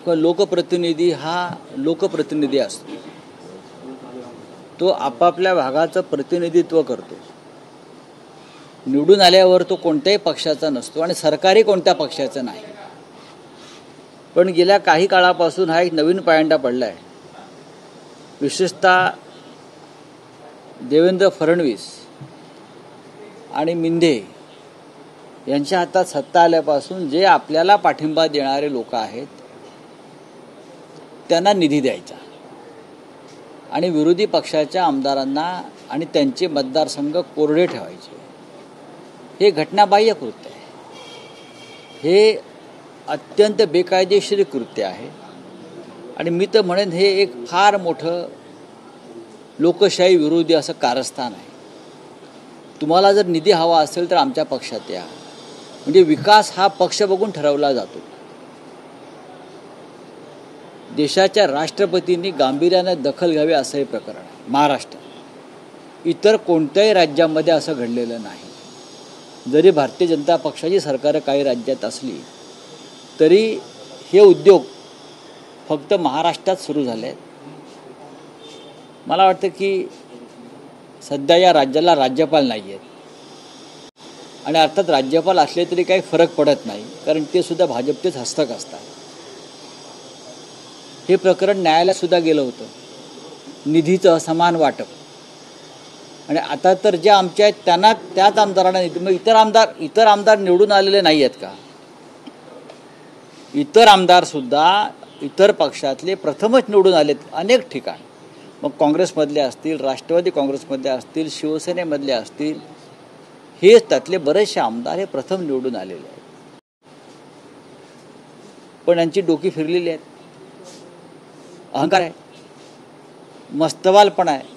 किंवा लोकप्रतिनिधी हा लोकप्रतिनिधी असतो, तो आपापल्या भागाचं प्रतिनिधित्व करतो. निवडून आल्यावर तो कोणत्याही पक्षाचा नसतो आणि सरकारही कोणत्या पक्षाचं नाही. पण गेल्या काही काळापासून हा एक नवीन पायंडा पडला आहे. विशेषतः देवेंद्र फडणवीस आणि मिंदे यांच्या हातात सत्ता आल्यापासून जे आपल्याला पाठिंबा देणारे लोक आहेत त्यांना निधी द्यायचा आणि विरोधी पक्षाच्या आमदारांना आणि त्यांचे मतदारसंघ कोरडे ठेवायचे. हे घटनाबाह्य कृत्य आहे. हे अत्यंत बेकायदेशीर कृत्य आहे आणि मी तर म्हणेन हे एक फार मोठं लोकशाही विरोधी असं कारस्थान आहे. तुम्हाला जर निधी हवा असेल तर आमच्या पक्षात या. म्हणजे विकास हा पक्ष बघून ठरवला जातो. देशाच्या राष्ट्रपतींनी गांभीर्याने दखल घ्यावी असं हे प्रकरण आहे महाराष्ट्रात. इतर कोणत्याही राज्यामध्ये असं घडलेलं नाही. जरी भारतीय जनता पक्षाची सरकारं काही राज्यात असली तरी हे उद्योग फक्त महाराष्ट्रात सुरू झाले आहेत. मला वाटतं की सध्या या राज्याला राज्यपाल नाही आहेत आणि अर्थात राज्यपाल असले तरी काही फरक पडत नाही, कारण ते सुद्धा भाजपचेच हस्तक असतात. हे प्रकरण न्यायालयात सुद्धा गेलं होतं, निधीचं असमान वाटप. आणि आता तर जे आमचे आहेत त्यांना त्याच आमदारांना निधी, मग इतर आमदार निवडून आलेले नाही आहेत का? इतर आमदारसुद्धा इतर पक्षातले प्रथमच निवडून आलेत अनेक ठिकाणी. मग काँग्रेसमधले असतील, राष्ट्रवादी काँग्रेसमधले असतील, शिवसेनेमधले असतील, हे त्यातले बरेचसे आमदार हे प्रथम निवडून आलेले आहेत. पण यांची डोकी फिरलेली आहेत. अहंकार आहे, मस्तवालपणा आहे.